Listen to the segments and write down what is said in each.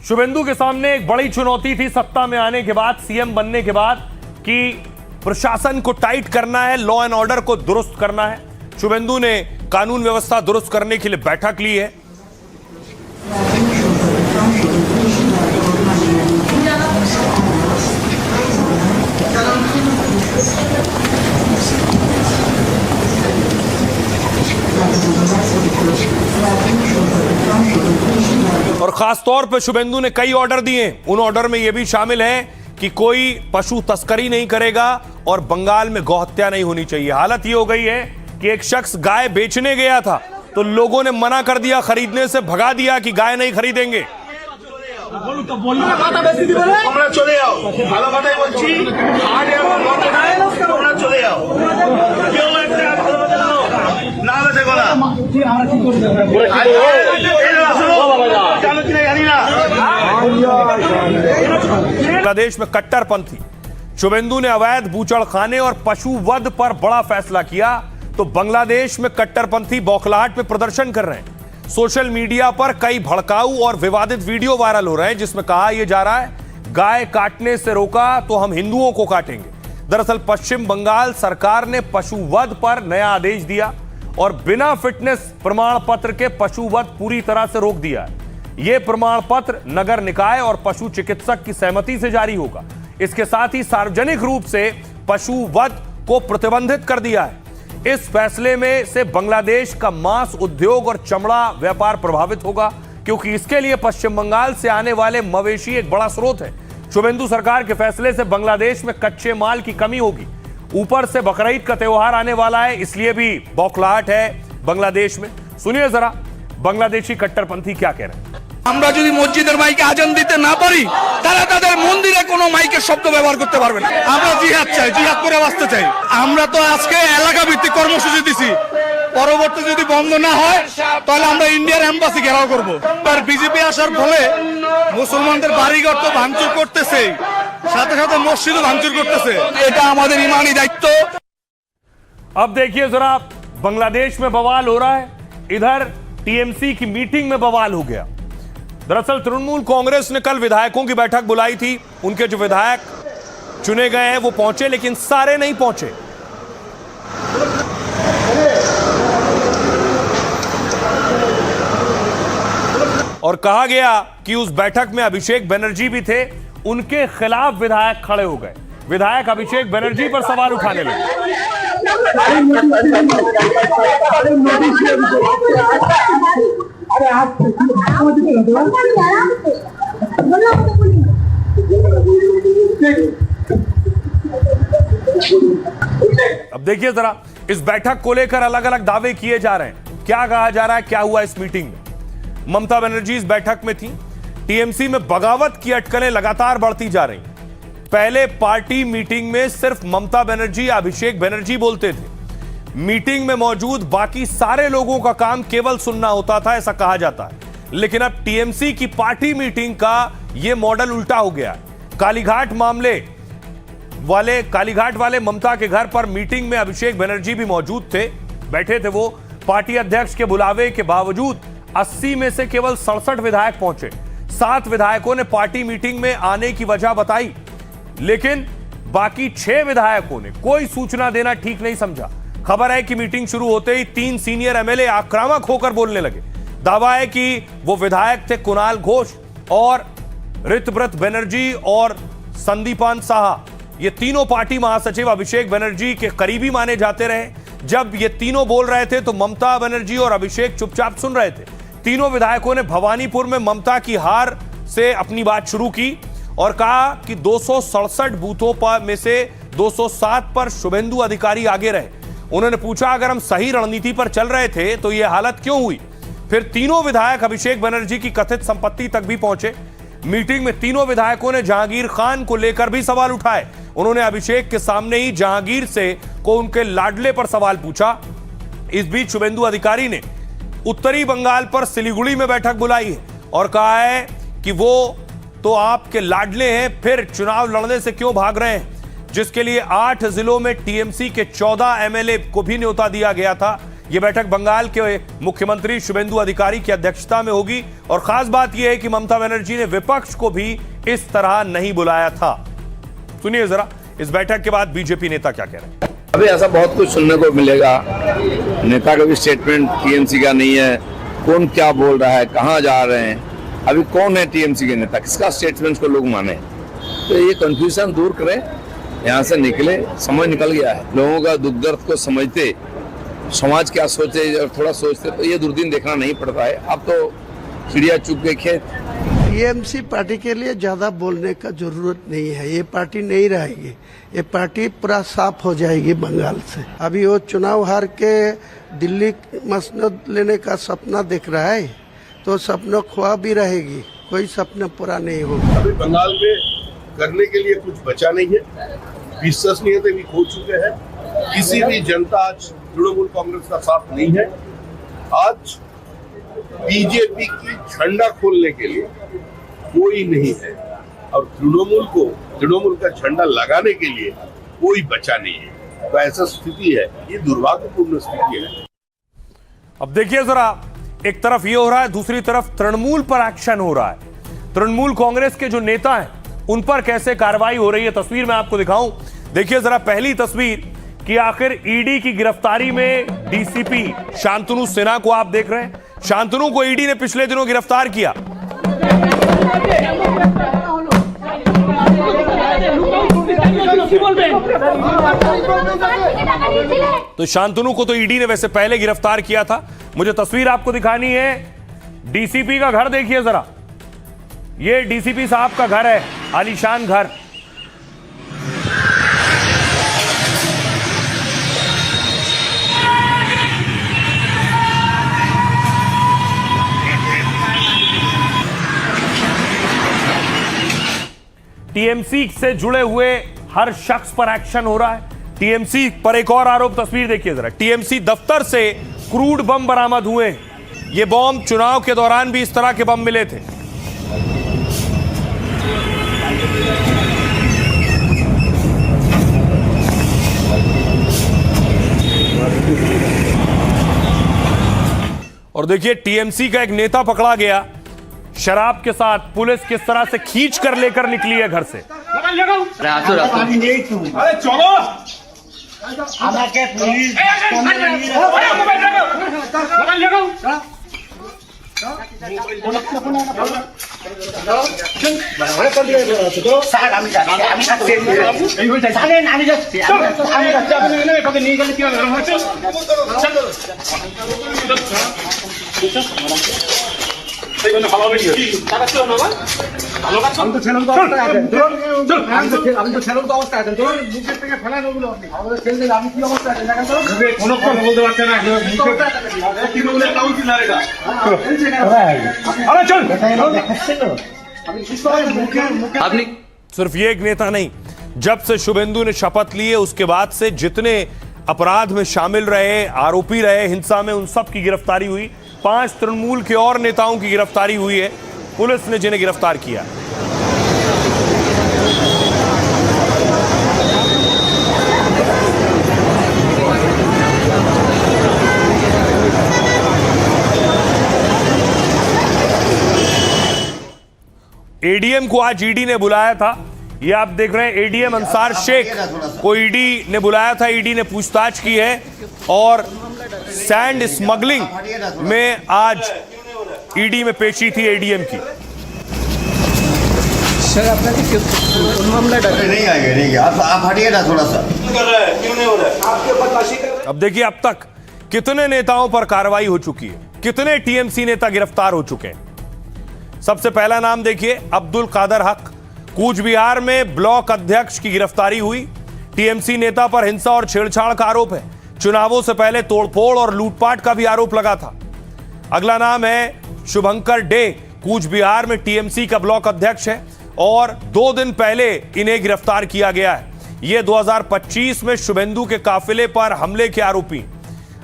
शुभेंदु के सामने एक बड़ी चुनौती थी सत्ता में आने के बाद, सीएम बनने के बाद, कि प्रशासन को टाइट करना है, लॉ एंड ऑर्डर को दुरुस्त करना है। शुभेंदु ने कानून व्यवस्था दुरुस्त करने के लिए बैठक ली है। और खासतौर पर शुभेंदु ने कई ऑर्डर दिए। उन ऑर्डर में यह भी शामिल है कि कोई पशु तस्करी नहीं करेगा और बंगाल में गौहत्या नहीं होनी चाहिए। हालत ये हो गई है कि एक शख्स गाय बेचने गया था तो लोगों ने मना कर दिया, खरीदने से भगा दिया कि गाय नहीं खरीदेंगे। बांग्लादेश में कट्टरपंथी शुभेंदु ने अवैध बूचड़खाने और पशु वध पर बड़ा फैसला किया तो बांग्लादेश में कट्टरपंथी बौखलाहट पे प्रदर्शन कर रहे हैं। सोशल मीडिया पर कई भड़काऊ और विवादित वीडियो वायरल हो रहे हैं जिसमें कहा यह जा रहा है गाय काटने से रोका तो हम हिंदुओं को काटेंगे। दरअसल पश्चिम बंगाल सरकार ने पशु वध पर नया आदेश दिया और बिना फिटनेस प्रमाण पत्र के पशु वध पूरी तरह से रोक दिया है। यह प्रमाण पत्र नगर निकाय और पशु चिकित्सक की सहमति से जारी होगा। इसके साथ ही सार्वजनिक रूप से पशु वध को प्रतिबंधित कर दिया है। इस फैसले में से बांग्लादेश का मांस उद्योग और चमड़ा व्यापार प्रभावित होगा क्योंकि इसके लिए पश्चिम बंगाल से आने वाले मवेशी एक बड़ा स्रोत है। शुभेंदु सरकार के फैसले से बांग्लादेश में कच्चे माल की कमी होगी। ऊपर से बकरीद का त्योहार आने वाला है, इसलिए भी बौखलाहट है बांग्लादेश में। सुनिए जरा बांग्लादेशी कट्टरपंथी क्या कह रहे हैं। আমরা যদি মসজিদের মাইকে আজান দিতে না পারি তারা তাদের মন্দিরে কোনো মাইকের শব্দ ব্যবহার করতে পারবে না। আমরা জিহাদ চাই, জিহাদ করে বাঁচতে চাই। আমরা তো আজকে এলাকা ভিত্তিক কর্মসূচি দিছি, পরবর্তী যদি বন্ধ না হয় তাহলে আমরা ইন্ডিয়ার এমবাসি ঘেরাও করব। আর বিজেপি আসার ফলে মুসলমানদের বাড়িঘর তো ভাঙচুর করতেছে, সাথে সাথে মসজিদও ভাঙচুর করতেছে। এটা আমাদের ইমানি দায়িত্ব। अब देखिए जरा बांग्लादेश में बवाल हो रहा है, इधर टीएमसी की मीटिंग में बवाल हो गया। दरअसल तृणमूल कांग्रेस ने कल विधायकों की बैठक बुलाई थी। उनके जो विधायक चुने गए हैं वो पहुंचे, लेकिन सारे नहीं पहुंचे। और कहा गया कि उस बैठक में अभिषेक बनर्जी भी थे, उनके खिलाफ विधायक खड़े हो गए। विधायक अभिषेक बनर्जी पर सवाल उठाने लगे। अब देखिए जरा इस बैठक को लेकर अलग अलग दावे किए जा रहे हैं। क्या कहा जा रहा है, क्या हुआ इस मीटिंग में। ममता बनर्जी इस बैठक में थी। टीएमसी में बगावत की अटकलें लगातार बढ़ती जा रही। पहले पार्टी मीटिंग में सिर्फ ममता बनर्जी या अभिषेक बनर्जी बोलते थे। मीटिंग में मौजूद बाकी सारे लोगों का काम केवल सुनना होता था, ऐसा कहा जाता है। लेकिन अब टीएमसी की पार्टी मीटिंग का यह मॉडल उल्टा हो गया। कालीघाट वाले ममता के घर पर मीटिंग में अभिषेक बनर्जी भी मौजूद थे, बैठे थे। वो पार्टी अध्यक्ष के बुलावे के बावजूद 80 में से केवल 67 विधायक पहुंचे। 7 विधायकों ने पार्टी मीटिंग में आने की वजह बताई, लेकिन बाकी 6 विधायकों ने कोई सूचना देना ठीक नहीं समझा। खबर है कि मीटिंग शुरू होते ही 3 सीनियर एमएलए आक्रामक होकर बोलने लगे। दावा है कि वो विधायक थे कुणाल घोष और ऋतव्रत बनर्जी और संदीपान साहा। ये तीनों पार्टी महासचिव अभिषेक बनर्जी के करीबी माने जाते रहे। जब ये तीनों बोल रहे थे तो ममता बनर्जी और अभिषेक चुपचाप सुन रहे थे। तीनों विधायकों ने भवानीपुर में ममता की हार से अपनी बात शुरू की और कहा कि 267 बूथों पर में से 207 पर शुभेंदु अधिकारी आगे रहे। उन्होंने पूछा अगर हम सही रणनीति पर चल रहे थे तो यह हालत क्यों हुई। फिर तीनों विधायक अभिषेक बनर्जी की कथित संपत्ति तक भी पहुंचे। मीटिंग में तीनों विधायकों ने जहांगीर खान को लेकर भी सवाल उठाए। उन्होंने अभिषेक के सामने ही जहांगीर से को उनके लाडले पर सवाल पूछा। इस बीच शुभेंदु अधिकारी ने उत्तरी बंगाल पर सिलीगुड़ी में बैठक बुलाई है और कहा है कि वो तो आपके लाडले हैं, फिर चुनाव लड़ने से क्यों भाग रहे हैं, जिसके लिए 8 जिलों में टीएमसी के 14 एमएलए को भी न्योता दिया गया था। यह बैठक बंगाल के मुख्यमंत्री शुभेंदु अधिकारी की अध्यक्षता में होगी और खास बात यह है कि ममता बनर्जी ने विपक्ष को भी इस तरह नहीं बुलाया था। सुनिए जरा इस बैठक के बाद बीजेपी नेता क्या कह रहे हैं। अभी ऐसा बहुत कुछ सुनने को मिलेगा। नेता का भी स्टेटमेंट टीएमसी का नहीं है, कौन क्या बोल रहा है, कहाँ जा रहे हैं, अभी कौन है टीएमसी के नेता, किसका स्टेटमेंट को लोग माने। तो ये कंफ्यूजन दूर करें, यहाँ से निकले, समय निकल गया है। लोगों का दुख दर्द को समझते, समाज क्या सोचे और थोड़ा सोचते तो ये दुर्दिन देखना नहीं पड़ता है। अब तो चिड़िया चुग के खेत। टीएमसी पार्टी के लिए ज्यादा बोलने का जरूरत नहीं है। ये पार्टी नहीं रहेगी, ये पार्टी पूरा साफ हो जाएगी बंगाल से। अभी वो चुनाव हार के दिल्ली मसनद लेने का सपना देख रहा है, तो सपना ख्वाह भी रहेगी, कोई सपना पूरा नहीं होगा। अभी बंगाल में करने के लिए कुछ बचा नहीं है, विश्वसनीयता भी खो चुके हैं। किसी भी जनता आज तृणमूल कांग्रेस का साथ नहीं है। आज बीजेपी की झंडा खोलने के लिए कोई नहीं है और तृणमूल का झंडा लगाने के लिए कोई बचा नहीं है। तो ऐसा स्थिति है, ये दुर्भाग्यपूर्ण स्थिति है। अब देखिए जरा, एक तरफ ये हो रहा है, दूसरी तरफ तृणमूल पर एक्शन हो रहा है। तृणमूल कांग्रेस के जो नेता हैं उन पर कैसे कार्रवाई हो रही है, तस्वीर मैं आपको दिखाऊं। देखिए जरा पहली तस्वीर कि आखिर ईडी की गिरफ्तारी में डीसीपी शांतनु सिन्हा को आप देख रहे हैं। शांतनु को ईडी ने पिछले दिनों गिरफ्तार किया। तो शांतनु को तो ईडी ने वैसे पहले गिरफ्तार किया था। मुझे तस्वीर आपको दिखानी है, डीसीपी का घर देखिए जरा। ये डीसीपी साहब का घर है, आलीशान घर। टीएमसी से जुड़े हुए हर शख्स पर एक्शन हो रहा है। टीएमसी पर एक और आरोप, तस्वीर देखिए जरा। टीएमसी दफ्तर से क्रूड बम बरामद हुए। ये बम चुनाव के दौरान भी इस तरह के बम मिले थे। और देखिए टीएमसी का एक नेता पकड़ा गया शराब के साथ। पुलिस किस तरह से खींच कर लेकर निकली है घर से। अरे चलो सिर्फ ये एक नेता नहीं, जब से शुभेंदु ने शपथ ली है उसके बाद से जितने अपराध में शामिल रहे, आरोपी रहे हिंसा में, उन सब की गिरफ्तारी हुई। 5 तृणमूल के और नेताओं की गिरफ्तारी हुई है पुलिस ने, जिन्हें गिरफ्तार किया। एडीएम को आज ईडी ने बुलाया था। ये आप देख रहे हैं, एडीएम अंसार शेख को ईडी ने बुलाया था। ईडी ने पूछताछ की है और सैंड स्मगलिंग में आज ईडी में पेशी थी एडीएम की। सर आपका मामला नहीं आएगा, नहीं आप हटिए ना थोड़ा सा। क्यों नहीं हो रहा है? अब देखिए अब तक कितने नेताओं पर कार्रवाई हो चुकी है, कितने टीएमसी नेता गिरफ्तार हो चुके हैं। सबसे पहला नाम देखिए, अब्दुल कादर हक। कूच बिहार में ब्लॉक अध्यक्ष की गिरफ्तारी हुई। टीएमसी नेता पर हिंसा और छेड़छाड़ का आरोप है। चुनावों से पहले तोड़फोड़ और लूटपाट का भी आरोप लगा था। अगला नाम है शुभंकर डे। कूच बिहार में टीएमसी का ब्लॉक अध्यक्ष है और 2 दिन पहले इन्हें गिरफ्तार किया गया है। यह 2025 में शुभेंदु के काफिले पर हमले के आरोपी।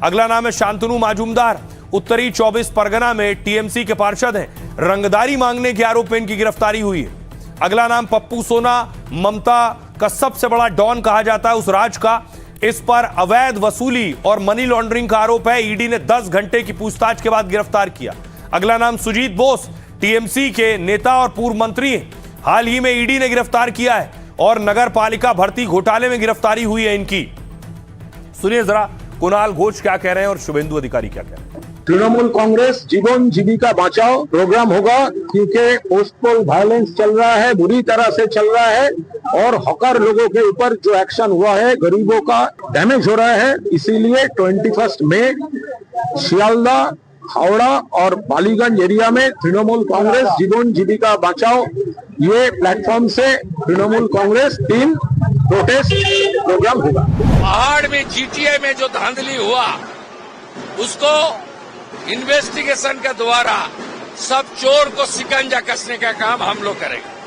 अगला नाम है शांतनु मजूमदार। उत्तरी 24 परगना में टीएमसी के पार्षद हैं। रंगदारी मांगने के आरोप में इनकी गिरफ्तारी हुई है। अगला नाम पप्पू सोना। ममता का सबसे बड़ा डॉन कहा जाता है उस राज का। इस पर अवैध वसूली और मनी लॉन्ड्रिंग का आरोप है। ईडी ने 10 घंटे की पूछताछ के बाद गिरफ्तार किया। अगला नाम सुजीत बोस, टीएमसी के नेता और पूर्व मंत्री हैं। हाल ही में ईडी ने गिरफ्तार किया है और नगर पालिका भर्ती घोटाले में गिरफ्तारी हुई है इनकी। सुनिए जरा कुणाल घोष क्या कह रहे हैं और शुभेंदु अधिकारी क्या कह रहे हैं। तृणमूल कांग्रेस जीवन जीविका बचाओ प्रोग्राम होगा, क्योंकि पोस्टपोल वायलेंस चल रहा है, बुरी तरह से चल रहा है और हकार लोगों के ऊपर जो एक्शन हुआ है, गरीबों का डैमेज हो रहा है। इसीलिए 21 मई शियालदा, हावड़ा और बालीगंज एरिया में तृणमूल कांग्रेस जीवन जीविका बचाओ ये प्लेटफॉर्म से Trinamool Congress team protest programme होगा। पहाड़ में जीटीए में जो धांधली हुआ उसको इन्वेस्टिगेशन के द्वारा सब चोर को शिकंजा कसने का काम हम लोग करेंगे।